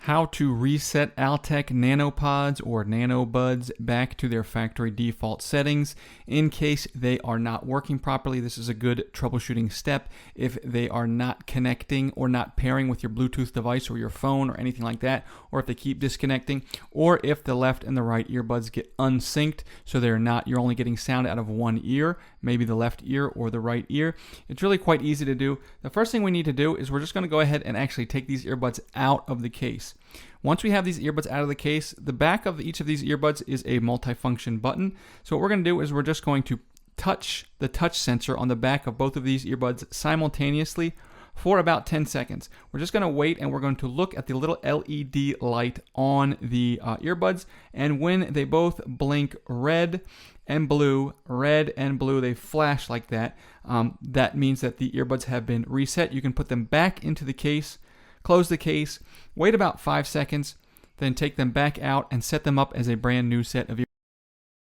How to reset Altec Nanopods or Nanobuds back to their factory default settings in case they are not working properly. This is a good troubleshooting step if they are not connecting or not pairing with your Bluetooth device or your phone or anything like that, or if they keep disconnecting, or if the left and the right earbuds get unsynced so you're only getting sound out of one ear, maybe the left ear or the right ear. It's really quite easy to do. The first thing we need to do is we're just going to go ahead and actually take these earbuds out of the case. Once we have these earbuds out of the case, the back of each of these earbuds is a multifunction button. So what we're going to do is we're just going to touch the touch sensor on the back of both of these earbuds simultaneously for about 10 seconds. We're just going to wait and we're going to look at the little LED light on the earbuds, and when they both blink red and blue, they flash like that, that means that the earbuds have been reset. You can put them back into the case, close the case, wait about 5 seconds, then take them back out and set them up as a brand new set of earbuds.